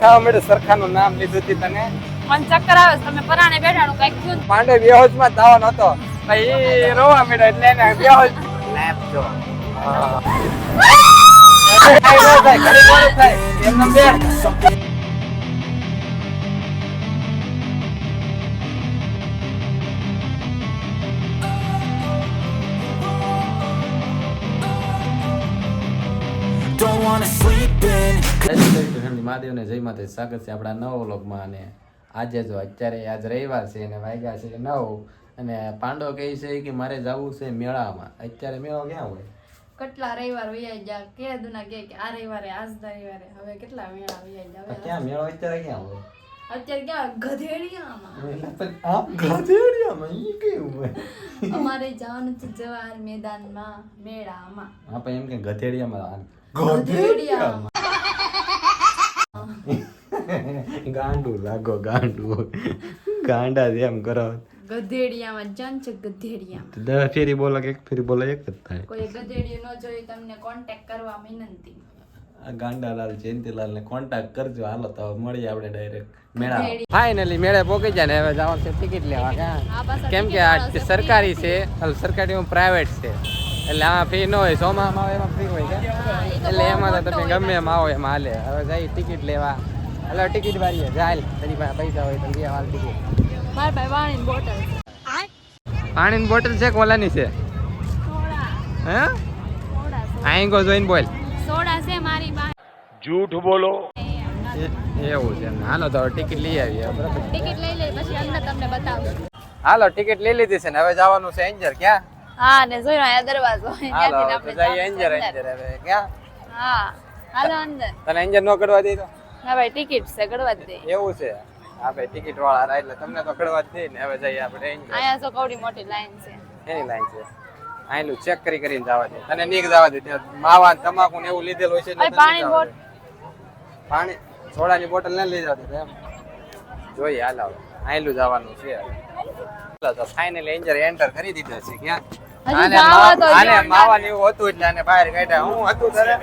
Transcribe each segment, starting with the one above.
સરખાનું નામ લીધું હતી તને મને ચક્કર આવે છે. તમે પરાણે બેઠાનું કઈક થયું ને. પાંડે બેહોશ માં ધાવાનો હતો ભાઈ રોવા મળ્યો એટલે એને બેહોશ લેપ જો Don't wanna sleep in. Mahadev ને જય માતા, સ્વાગત છે આપણા નવા વ્લોગમાં. અને આજે જો અત્યારે આજ રવિવાર છે અને વાગ્યા છે 9 અને પાંડો કહે છે કે મારે જવું છે મેળામાં. અત્યારે મેળો ક્યાં હોય? કેટલા રવિવાર વૈયા ગયા કે દુના કે આ રવિવારે આજ રવિવારે હવે કેટલા મેળા વૈયા ગયા. ક્યાં મેળો અત્યારે ક્યાં હોય? અત્યારે ક્યાં ગધેડિયામાં. આ ગાધેડિયામાં ઈ કેવું હોય? અમારે જવાનું છે જવાહર મેદાનમાં મેળામાં. આપણે એમ કે ગધેડિયામાં ગધેડિયામાં ગાંડું લાગો ગાંડું ગાંડા જેમ કરો. ગધેડિયામાં જાન છે ગધેડિયામાં. 10 ફેરી બોલો કે 1 ફેરી બોલો એક જ થાય. કોઈ ગધેડિયું ન જોઈ તમને કોન્ટેક્ટ કરવા વિનંતી. આ ગાંડાલાલ જયંતિલાલ ને કોન્ટેક્ટ કરજો. હાલો તો મળીએ આપણે ડાયરેક્ટ મેળા. ફાઇનલી મેળે પહોંચી જાય ને હવે જવાનું છે ટિકિટ લેવા. કેમ કે આ સરકારી છે, સરકારી પ્રાઇવેટ છે એટલે આમાં ફી ન હોય. સોમામાં આવે એમાં ફ્રી હોય છે એટલે એમાં તો તમે ગમે એમ આવો એમાં હાલે. હવે જઈ ટિકિટ લેવા. એટલે ટિકિટ વાળીએ જાય તારી પાસે પૈસા હોય તો લે હાલ ટિકિટ. મારા ભાઈ પાણીની બોટલ છે. પાણીની બોટલ છે કોલાની છે? સોડા હે સોડા આઈંગો જોઈને બોલ. સોડા છે મારી પાસે. જૂઠ બોલો. એવું છે. હાલો તો ટિકિટ લઈ આવીએ બરાબર. ટિકિટ લઈ લે પછી અંદર તમને બતાવું. હાલો ટિકિટ લઈ લીધી છે ને હવે જવાનું છે એન્જર. ક્યાં? હા ને જોઈ આ દરવાજો હાલો ત્યાંથી તો જઈએ એન્જર. એન્જર હવે ક્યાં? હા હાલો અંદર. તને એન્જર નો કડવા દે તો? ના ભાઈ ટિકિટ છે ગળવા જ દે. એવું છે. હા ભાઈ ટિકિટ વાળા રહ્યા એટલે તમને તો કડવા જ દે ને. હવે જઈએ આપણે એન્જર. અહીંયા તો કવડી મોટી લાઈન છે. એની લાઈન છે. આયલું ચેક કરીને જવા દે. તને નીક જવા દે. માવા તમાકુ ને એવું લીધેલું હોય છે એટલે પાણી બોટ પાણી સોડાની બોટલ ને લઈ જતી એમ જોઈએ. હાલ હવે આયલું જવાનું છે. ચાલો તો ફાઇનલી એન્જર એન્ટર કરી દીધા છે. ક્યાં? આને માવા ને એવું હતું એટલે આને બહાર કાઢ્યા. હું હતું તારે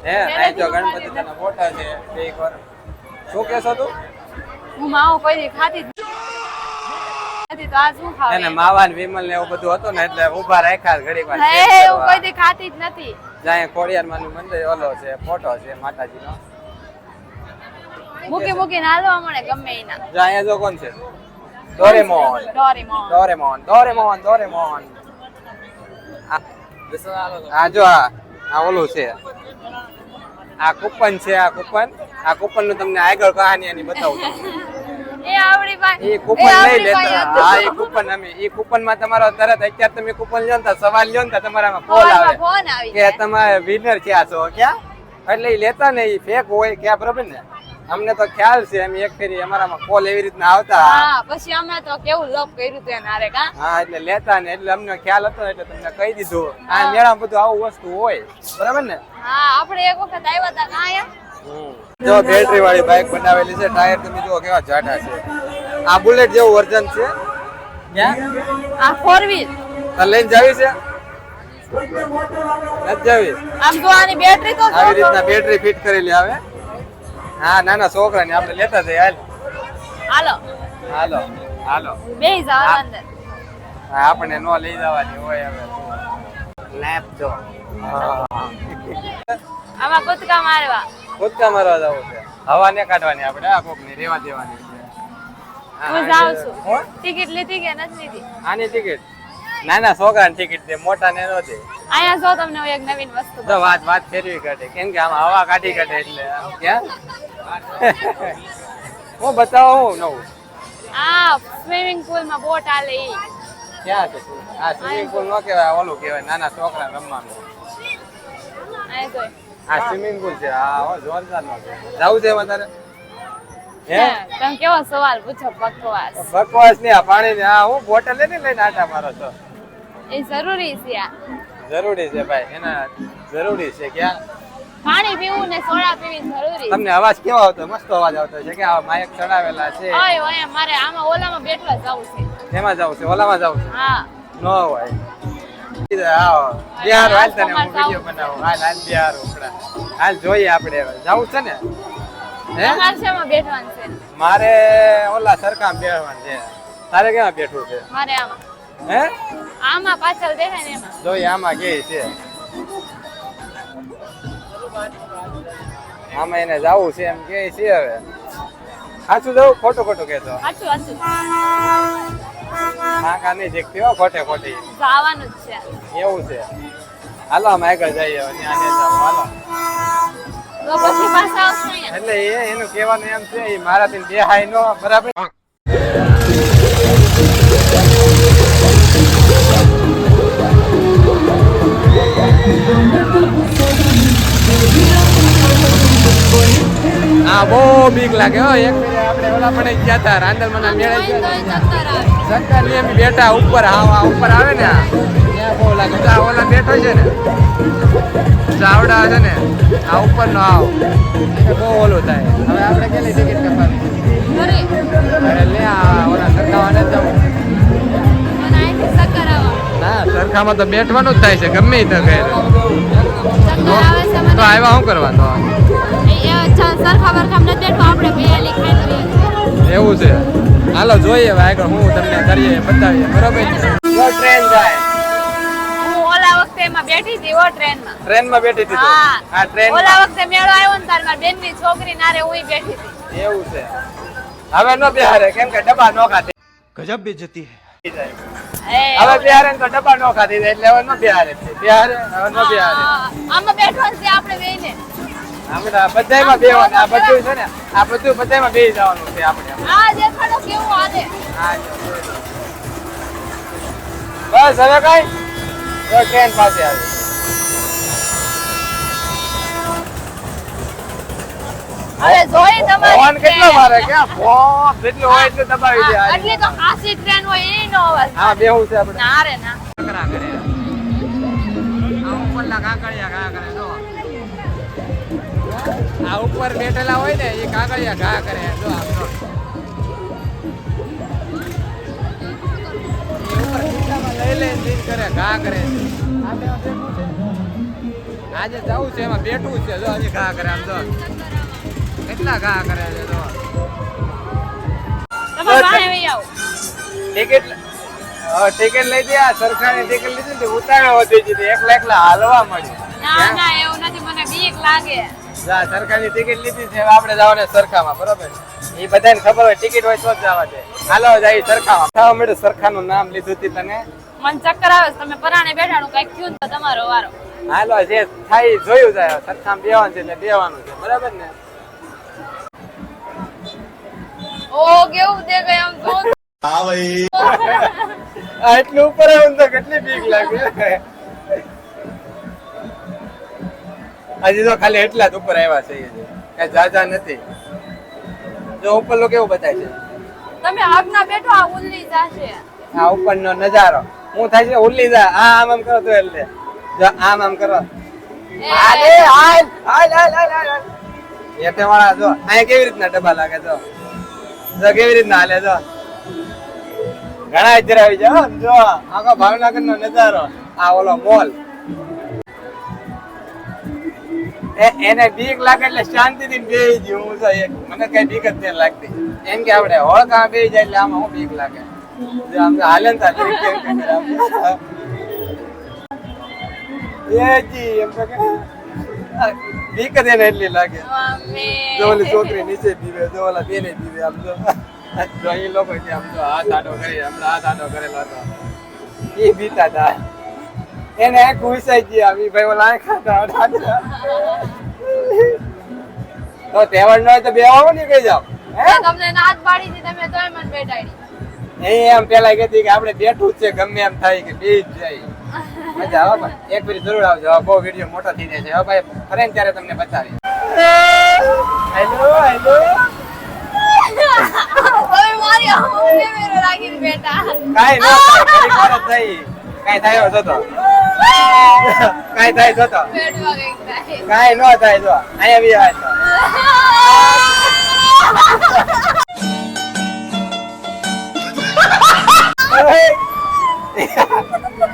હે આ જો ગણપતિ તને ફોટા છે એક વાર. શું કેસો તું? હું માવો કોઈ દી ખાતી જ નથી તો આ શું ખાવ એને માવા ને વિમલ ને એવું બધું હતું ને એટલે ઊભા રાખ્યા ઘડીક વાર. હે હું કોઈ દી ખાતી જ નથી. જ્યાં ખોડિયારમાં નું મંદિર ઓલો છે ફોટો છે માતાજીનો. મૂકીને હાલવા મળે ગમે એના. જો અહીંયા જો કોણ છે? Doraemon. Doraemon Doraemon Doraemon Doraemon. આ જો આ ઓલું છે. આ કૂપન છે. આ કૂપન નું તમને આગળ કહાની એની બતાવું. એ આવડી પાસે એ કૂપન લઈ લેતા. હા એ કૂપન એ કૂપન માં તમારો તરત અત્યારે તમે કૂપન લ્યો ને સવાલ લ્યો ને તમારામાં કોલ આવે ફોન આવી કે તમે વિનર ક્યાં છો ક્યાં. એટલે એ લેતા ને એ ફેક હોય ક્યાં બરોબર ને. અમને તો ખ્યાલ છે અમે એક ફેરી અમારામાં કોલ એવી રીતના આવતા. હા પછી અમે તો કેવું લોક કર્યું તું એનારે કા. હા એટલે લેતા ને એટલે અમને ખ્યાલ હતો એટલે તમને કહી દીધું. આ મેળામાં બધું આવું વસ્તુ હોય બરાબર ને. હા આપણે એક વખત આવ્યા હતા કા આયા. જો બેટરી વાળી બાઇક બનાવેલી છે. ટાયર તમે જુઓ કેવા જાડા છે. આ બુલેટ જેવું વર્ઝન છે. ક્યાં? આ 4 વ્હીલ તાર લઈને જાવી છે? નથી જાવી. આમ તો આની બેટરી તો આવી રીતના બેટરી ફિટ કરેલી આવે. હા નાના છોકરાને આપણે લેતા જઈએ. હાલ હાલો હાલો હાલો બેહી જાવ અંદર. હા આપણે નો લઈ જવાની હોય. હવે લેપ જો આમાં કૂદકા મારવા. કૂદકા મારવા જવું છે. હવા ને કાઢવાની આપણે. આ કોક ની રેવા દેવાની છે. હું જાઉં છું. ટિકિટ લીધી કે નથી લીધી? આની ટિકિટ નાના છોકરાની ટિકિટ દે, મોટા ને નો દે. અહીંયા જો તમને હું એક નવીન વસ્તુ તો વાત ફેરવી કાઢે. કેમ કે આમાં હવા કાઢી કાઢે એટલે ક્યાં હું બતાવો હું નવું. આ સ્વિમિંગ પુલ માં બોટ આલે ઈ ક્યાં છે? આ સ્વિમિંગ પુલ નો કહેવાય ઓલું કહેવાય નાના છોકરા રમવાનું. આ જોઈ આ સ્વિમિંગ પુલ છે. હા હો જોરદાર નો છે. જાવું છે વધારે હે? તમે કેવો સવાલ પૂછો બકવાસ. બકવાસ નહીં. આ પાણી ને આ હું બોટલ લઈને આટા મારો છો. એ જરૂરી છે આ. જરૂરી છે ભાઈ. એના જરૂરી છે. ક્યાં પાણી પીવું ને સોડા પીવી જરૂરી. તમને અવાજ કેવો આવતો? મસ્ત અવાજ આવતો છે કે આ માઇક ચડાવેલા છે. ઓય ઓય મારે આમાં ઓલામાં બેઠવા જવું છે. એમાં જાવ છે? ઓલામાં જાવ છે? હા નો હોય. આવો બિહાર હાલ તને હું વિડિયો બનાવું. હાલ બિહાર ઉપડા હાલ જોઈએ આપણે. જાવું છે ને હે તમારે શેમાં બેઠવાનું છે? મારે ઓલા સરકામ બેહવાનું છે. તારે ક્યાં બેઠવું છે? મારે આમાં. હે આમાં પાછળ દેખાય ને એમાં. જોઈએ આમાં કે છે આમાં એને જાવું છે એમ કે છે. હવે સાચું જવું ખોટું ખોટું કેતો સાચું સાચું. કાકા નહીં દેખતી હો ખોટે ખોટી જવાનું જ છે. એવું છે. હાલો અમે આગળ જઈએ હવે ત્યાં નહીં જાવ હાલો. તો પછી પાછા આવશો અહીંયા. એટલે એનું કહેવાનું એમ છે એ મારાથી દેહાય નો બરાબર. હા બહુ બીક લાગે હો. એક ફેરે આપણે ઓલા પણ ગયા હતા રાંદલમાના મેળે ગયા સરકાર ની એમ બેઠા ઉપર ઉપર આવે ને ત્યાં બહુ લાગે. ઓલા બેઠો છે ને ચાવડા છે ને આ ઉપર નો આવ એટલે બહુ ઓલું થાય. હવે આપણે કેટલી ટિકિટ કપાવી? અરે લે આ ઓલા સરખામાં નથી જવું. મને અહીંથી ચક્કર આવે. ના સરખામાં તો બેઠવાનું જ થાય છે ગમે તે કહે. ચક્કર આવે છે મને. તો આવ્યા શું કરવા તો? સરખા વરખામ નથી બેઠું આપણે બે લીખાઈ એવું છે. હાલો જોઈએ હવે આગળ હું તમને કરીએ બતાવીએ બરોબર. ટ્રેન જાય. હું ઓલા વખતે એમાં બેઠી હતી ઓ ટ્રેનમાં. ટ્રેનમાં બેઠી હતી તું? હા. હા ટ્રેન. ઓલા વખતે મેળો આવ્યો ને તાર મારી બેનની છોકરી નારે હુંય બેઠી હતી. એવું છે. હવે નો બેહારે કેમ કે ડબ્બા નો ખાતી. गजब बेइज्जती है. હવે બેહારે તો ડબ્બા નો ખાતી એટલે હવે નો બેહારે. બેહારે હવે નો બેહારે. આમાં બેઠવાનું છે આપણે બેયને. આપણે બધાયમાં બેહવાનું. આ બધું છે ને આ બધું બધાયમાં બેહી જવાનું છે આપણે. આ દેખાડો કેવું હાલે. હા બસ હવે કઈ તો ટ્રેન પાસે આવી. હવે જોઈ તમારે ફોન કેટલો મારે ક્યાં ફોન જેટલું હોય એટલું દબાવી દે. આટલી તો ખાસી ટ્રેન હોય એ નો અવાજ. હા બેહું છે આપણે. ના રે ના. કાકરા કરે આ ઉપરના કાકડિયા ઘા કરે જો. આ ઉપર બેઠેલા હોય ને એ કાકડિયા ઘા કરે જો આમ જો. એ ઉપર ખીચામાં લઈ લઈને દીન કરે ઘા કરે. આજે જવું છે એમાં બેઠું છે જો હજી ઘા કરે આમ જો. કેટલા ઘા કરે છે જો. તમે વાહે વઈ આવો. ટિકિટ ટિકિટ લઈ દે. આ સરકારની ટિકિટ લીધી ને ઉતારે વધી દીધી. એકલા હાલવા મળ્યું. ના ના એવું નથી મને બીક લાગે. જા સરકારની ટિકિટ લીધી છે હવે આપણે જવાને સરખામાં બરોબર. એ બધાને ખબર હોય ટિકિટ હોય તો જ જવા દે. હાલો જાય સરખામાં. ખાવા મળ્યું સરખાનું નામ લીધું હતી તને. મને ચક્કર આવે છે. તમે પરાણે બેઠાનું કઈક થયું તો તમારો વારો. હાલો જે થાય જોયું જાય. સરખામાં બેવાનું છે એટલે બેવાનું છે બરાબર ને. ઓ કેવું દેખાય આમ તો. हाँ भाई. આ એટલું ઉપર આવ્યું તો કેટલી બીક લાગે. હજી તો ખાલી એટલા જ ઉપર આવ્યા છે. કઈ જાજા નથી. જો ઉપર લો કેવું બતાય છે. તમે આગના બેઠો આ ઉલ્લી જાશે. આ ઉપરનો નજારો હું થાય છે ઉલ્લી જા. આમ આમ કરો તો એટલે જો આમ આમ કરો. હાલે હાલ હાલ હાલ હાલ હાલ. એઠે વાળા જો અહીંયા કેવી રીતના ડબ્બા લાગે જો. જો કેવી રીતના હાલે જો. ઘણા ઇધર આવી જાવ જો આખો ભાવનગર નો નજારો. આ ઓલો મોલ એને બીક લાગે એટલે શાંતિથી બેહી ગયું. હું તો મને કઈ બીક જ નથી લાગતી. એમ કે આપણે હોળકા બેહી જાય એટલે આમાં શું બીક લાગે. આમ તો હાલે ને તા એમ તો કે બીક જ એને એટલી લાગે. મમ્મી. જો ઓલી છોકરી નીચે પીવે જો ઓલા બેને પીવે આમ જો. જો એ લોકો છે આમ જો હાથ આડો કરી હમણાં હાથ આડો કરેલો હતો એ બીતા હતા. એને આંખ ઉસાઈ ગઈ આવી ભાઈ ઓલા આંખ ખાતા તો તહેવાર ન હોય તો બે આવો ને કઈ જાવ. તમને નાત પાડી હતી તમે તોય મને બેઠાડી. એમ પેલા કહેતી કે આપણે બેઠું જ છે ગમે એમ થાય કે બે જ જાય. મજા આવે પણ એક ફેરી જરૂર આવજો. બહુ વિડીયો મોટો થઈ જાય છે. હવે ભાઈ ફરે ને ત્યારે તમને બતાવી. હેલો હેલો તમે મારી આમ કેમેરો રાખીને બેઠા. કાઈ ન થાય ઘડીક વાર જ થઈ. કાઈ થાય જોતો કાઈ થાય જોતો બેઠવા કઈક થાય. કાઈ ન થાય જો અહીંયા બી આવે તો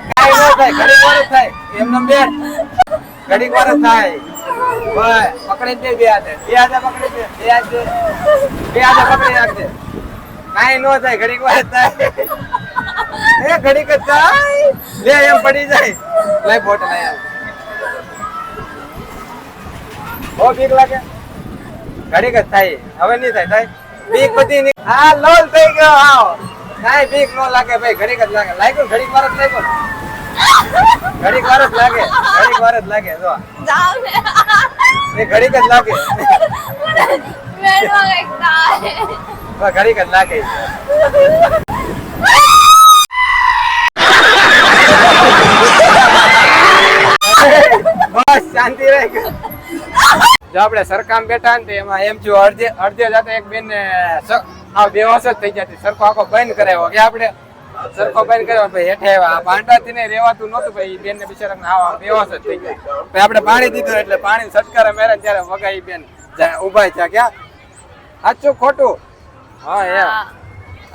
કાઈ ન થાય ઘડીક વાર જ થાય. એમને બેઠ ઘડીક વાર જ થાય. ભાઈ પકડી દે બે હાથે પકડી દે બે બે હાથે પકડી નાખજે. કાંઈ નો થાય, ઘડીક વાર જ થાય. એ ઘડીક જ થાય. લે એમ પડી જાય. લઈ બોટલ અહીંયા. બહુ બીક લાગે. ઘડીક જ થાય. હવે નહીં થાય. બીક બધી નહીં. હા લોલ થઈ ગયો. આવ કાંઈ બીક નો લાગે ભાઈ. ઘડીક જ લાગે. લાગ્યું ઘડીક વાર જ લાગ્યું. ઘડીક વાર જ લાગે. ઘડીક વાર જ લાગે. જો એ ઘડીક જ લાગે. ઘડીક જ લાગે. બસ શાંતિ રહે. જો આપણે સરકામ બેઠા ને એમાં એમ જો અડધે જતા એક બેન ને બેહોશ જ થઈ જતી. સરખો આખો બંધ કરાવ્યો કે આપણે સરખો બંધ કર્યો ભાઈ હેઠે આવ્યા. પાંડાથી ને રેવાતું નહોતું ભાઈ. બેન ને બિચારા આવા બેહોશ જ થઈ ગયા. પછી આપણે પાણી દીધું એટલે પાણી સટકારે મેરે ત્યારે વગાઈ બેન ઉભા થયા. ક્યાં સાચું ખોટું? હા એમ.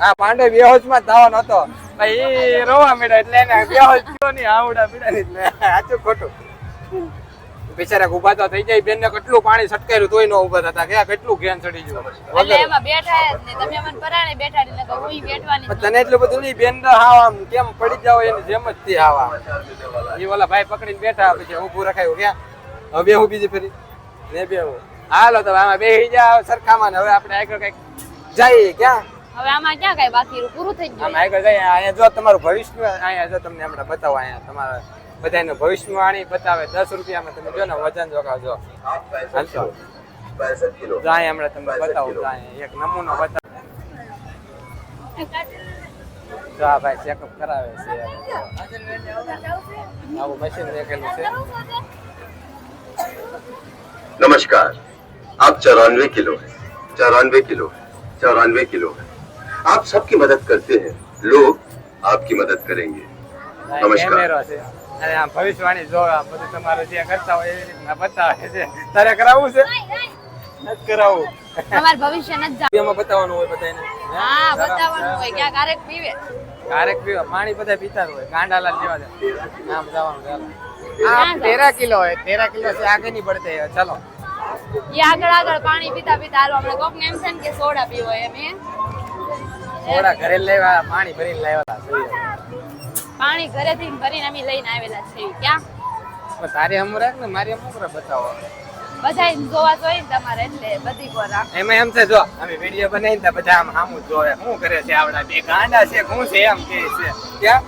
હા પાંડે બેહોશ માં જવાનો હતો ભાઈ. રોવા માંડ્યો એટલે એને બેહોશ થયો નહીં. આવડા પીડા સાચું ખોટું? બિચારા ઉભા તો થઈ જાય. બેન ને કેટલું પાણી છટકાયું તોય નો ઉભા થતા. ક્યાં કેટલું ઘેન ચડી ગયું. તને એટલું બધું નહીં. બેન આમ કેમ પડી જાવ એની જેમ જ થી આવા. એ ઓલા ભાઈ પકડીને બેઠા. પછી ઉભું રખાયું. ક્યાં હવે બેહું બીજી ફરી ને બેહું. હાલો તો આમાં બેહી જા સરખામાં. હવે આપણે આગળ કઈક જઈએ. ક્યાં હવે આમાં ક્યાં કઈ બાકી પૂરું થઈ ગયું. આગળ જઈએ. અહીંયા જો તમારું ભવિષ્ય અહીંયા જો તમને હમણાં બતાવો. અહીંયા તમારા બધાને ભવિષ્યવાણી બતાવે. 10 રૂપિયામાં તમે જો ને વજન જોખાવજો. હાલતો જો અહીંયા હમણાં તમને બતાવું. એક નમૂનો બતાવો. જો આ ભાઈ ચેકઅપ કરાવે છે. આવું મશીન દેખેલું છે. नमस्कार, आप 94 किलो हैं, 94 किलो हैं, 94 किलो हैं। आप सबकी मदद करते हैं, लोग आपकी मदद करेंगे। नमस्कार। કેમેરો છે અને આ ભવિષ્યવાણી જો આ બધું તમારું જે કરતા હોય એવી રીતના બતાવે છે. તારે કરાવવું છે? નથી કરાવવું. તમાર ભવિષ્ય ન જ એમાં બતાવવાનું હોય બધાને. હા બતાવવાનું હોય. ક્યાં કારેક પીવે. કારેક પીવા પાણી બધા પીતા હોય. ગાંડાલાલ જેવા છે. આમ જવાનું ચાલો. આ 13 કિલો હોય. 13 કિલો से आगे नहीं बढ़ते हैं. चलो ये આગળ પાણી પીતા પીતા હાલો. આપણે કોક ને એમ છે ને કે સોડા પીવો એમ. થોડા ઘરે લેવા પાણી ભરીને લાવ્યા છે. પાણી ઘરેથી ભરીને અમે લઈને આવેલા છે. ક્યાં તારે હમ રાખ ને મારી હમ બતાવો. બધા જોવા જોઈએ ને તમારે એટલે બધી કોરા. એમાં એમ છે જો અમે વિડિયો બનાવીને બધા આમ સામું જોવે. શું કરે છે આવડા બે ગાંડા છે? શું છે એમ કે છે? ક્યાં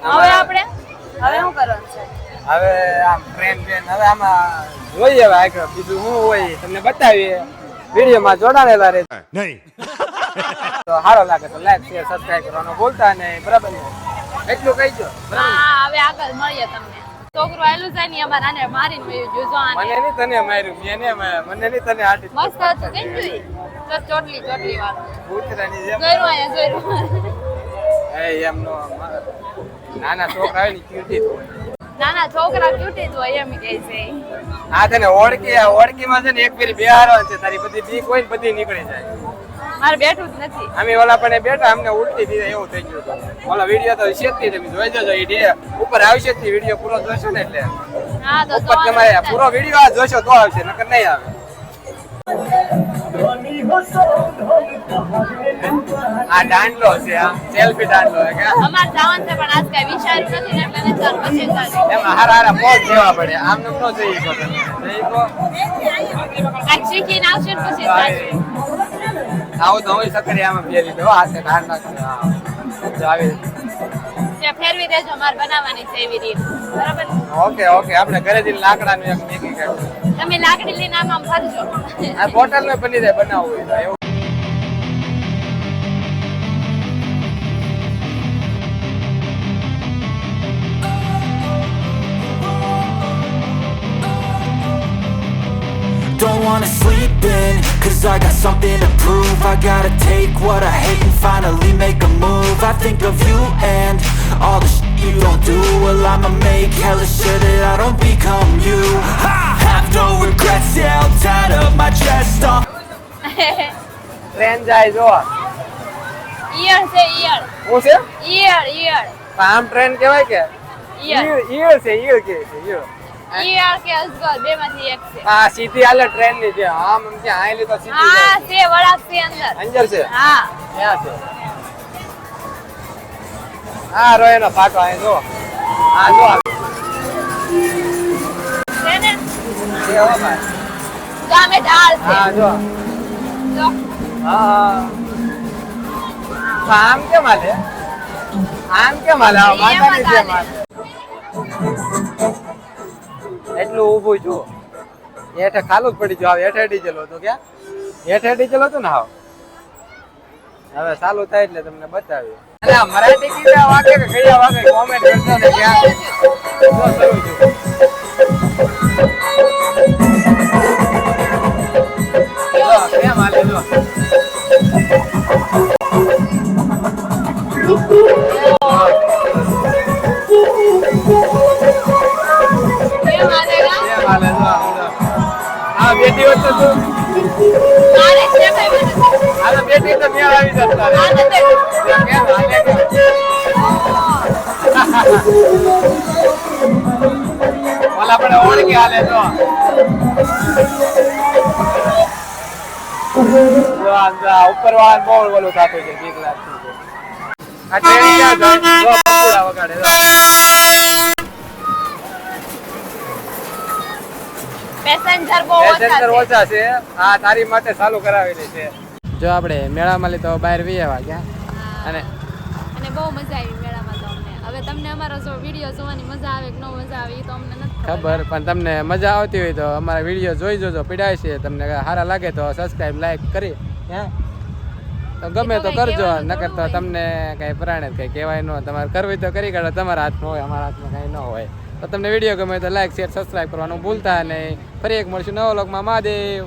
હવે આપણે હવે શું કરવાનું છે? હવે આમ ફ્રેન્ડ બેન હવે આમાં જોઈએ. હવે આગળ બીજું શું હોય તમને બતાવીએ. વિડીયોમાં જોડાયેલા રહે. नहीं તો સારો લાગે તો લાઈક શેર સબસ્ક્રાઇબ કરવાનું ભૂલતા નહીં. બરાબર ને? એટલું કહીજો. હા હવે આગળ મળીએ તમને. છોકરો આયલું જાય ને અમાર આને મારીને વયું જોજો આને. મને નહીં તને માર્યું. મને નહીં તને આટી. મસ્ત હતું કેમ જોઈ? તો ચોટલી વાળું. કૂતરાની જેમ. જોયું અહીંયા જોયું. એ એમ નો નાના છોકરા હોય ને ક્યુટી હોય. નાના છોકરા ક્યુટી જ હોય એમ કહે છે. હા તને ઓળખીમાં છે ને એક ફેરી બેહારવા છે. તારી બધી બીક હોય ને બધી નીકળી જાય. મારે બેઠું જ નથી. અમે ઓલા પણ બેઠા અમને ઉલટી દીધા એવું થઈ ગયું હતું. ઓલા વિડીયો તો શેતી તમે જોઈ જજો. એ ઉપર આવશે જ વિડીયો પૂરો જોશો ને એટલે હા તો ઉપર તમારે પૂરો વિડીયો આ જોશો તો આવશે નકર નહીં આવે. આ દાંડલો છે. આ સેલ્ફી દાંડલો છે કે અમાર જવાનું છે પણ આજ કઈ વિચાર્યું નથી ને એટલે ચાલ પછી ચાલ. એમાં હારા પોઝ દેવા પડે. આમ ન જઈ શકો તમે. જઈ તો આ શીખીને આવશે ને પછી ચાલશે. આવું તો હોય સકરી આમાં ફેરી દો. હાથે ધાર નાખજો. આવી તે ફેરવી દેજો. મારે બનાવવાની છે એવી રીત. બરાબર. ઓકે આપણે ઘરેથી લાકડાનું એક મેગી કાઢ્યું. તમે લાકડી લઈને આમ ફરજો. આ બોટલ ને બની જાય બનાવવું હોય તો એવું. Don't wanna sleep in, cause I got something to prove. I gotta take what I hate and finally make a move. I think of you and all the shit you don't do. Well, I'ma make hella sure that I don't become you. I have no regrets, yeah, I'll tie up my chest off. Train જાય જો. ઈયળ છે ઈયળ. શું છે? ઈયળ. આમ train કહેવાય કે ઈયળ. ઈયળ છે. ઈયળ કે છે ઈયળ. ઈઆર કે અસગર બેમાંથી એક છે. આ સીધી હાલે ટ્રેન ની છે આમ એમ કે આયલી તો સીધી હા જાય. છે વળાંક છે અંદર. અંજર છે હા ક્યાં છે હા રો એનો ફાટો અહીં જો હા જો છે ને એ હો ભાઈ ગામે ઢાળ છે. હા જો જો હા આમ કેમ હાલે આમ કેમ હાલે આ માતાની જેમ હાલે એટલું ઊભું છું હેઠે ખાલું જ પડી ગયું હેઠે ડીઝલ હતું ક્યાં હેઠે ડીઝલ હતું ને હાવ હવે ચાલુ થાય એટલે તમને બતાવ્યું અને આ મરાઠી કીધા વાગે કે કયા વાગે કોમેન્ટ કરજો ને ક્યાં જો શરૂ છું જો કેમ હાલે જો કેમ હાલેગા? કેમ હાલે જો આ બેટી વચ્ચે તું મારે છે ભાઈ મને. આ તો બેટી તો મેળ આવી જતા આ નથી. કેમ હાલે કેમ ઓલા પણ ઓળખી હાલે તો જો આ ઉપર વાળા બહુ ઓલું થતું છે બીક લાગતું છે આ ટ્રેન ક્યાં જાય જો પકોડા વગાડે જો પેસેન્જર બહુ પેસેન્જર ઓછા ઓછા છે આ તારી માટે ચાલુ કરાવેલી છે જો આપણે મેળામાં લી તો બહાર વી આવ્યા ક્યાં અને અને બહુ મજા આવી મેળામાં તો અમને. હવે તમને અમારો જો વિડીયો જોવાની મજા આવે કે ન મજા આવે એ તો અમને નથી ખબર પણ તમને મજા આવતી હોય તો અમારા વિડીયો જોઈ જોજો પીડાય છે તમને સારા લાગે તો સબસ્ક્રાઇબ લાઈક કરી હે તો ગમે તો કરજો નકર તો તમને કઈ પરાણે કઈ કહેવાય ન તમારે કરવી તો કરી કાઢો તમારા હાથમાં હોય અમારા હાથમાં કઈ ન હોય તો તમને વિડીયો ગમે તો લાઈક શેર સબસ્ક્રાઇબ કરવાનું ભૂલતા નહીં ફરી એક મળશું નવો વ્લોગમાં મહાદેવ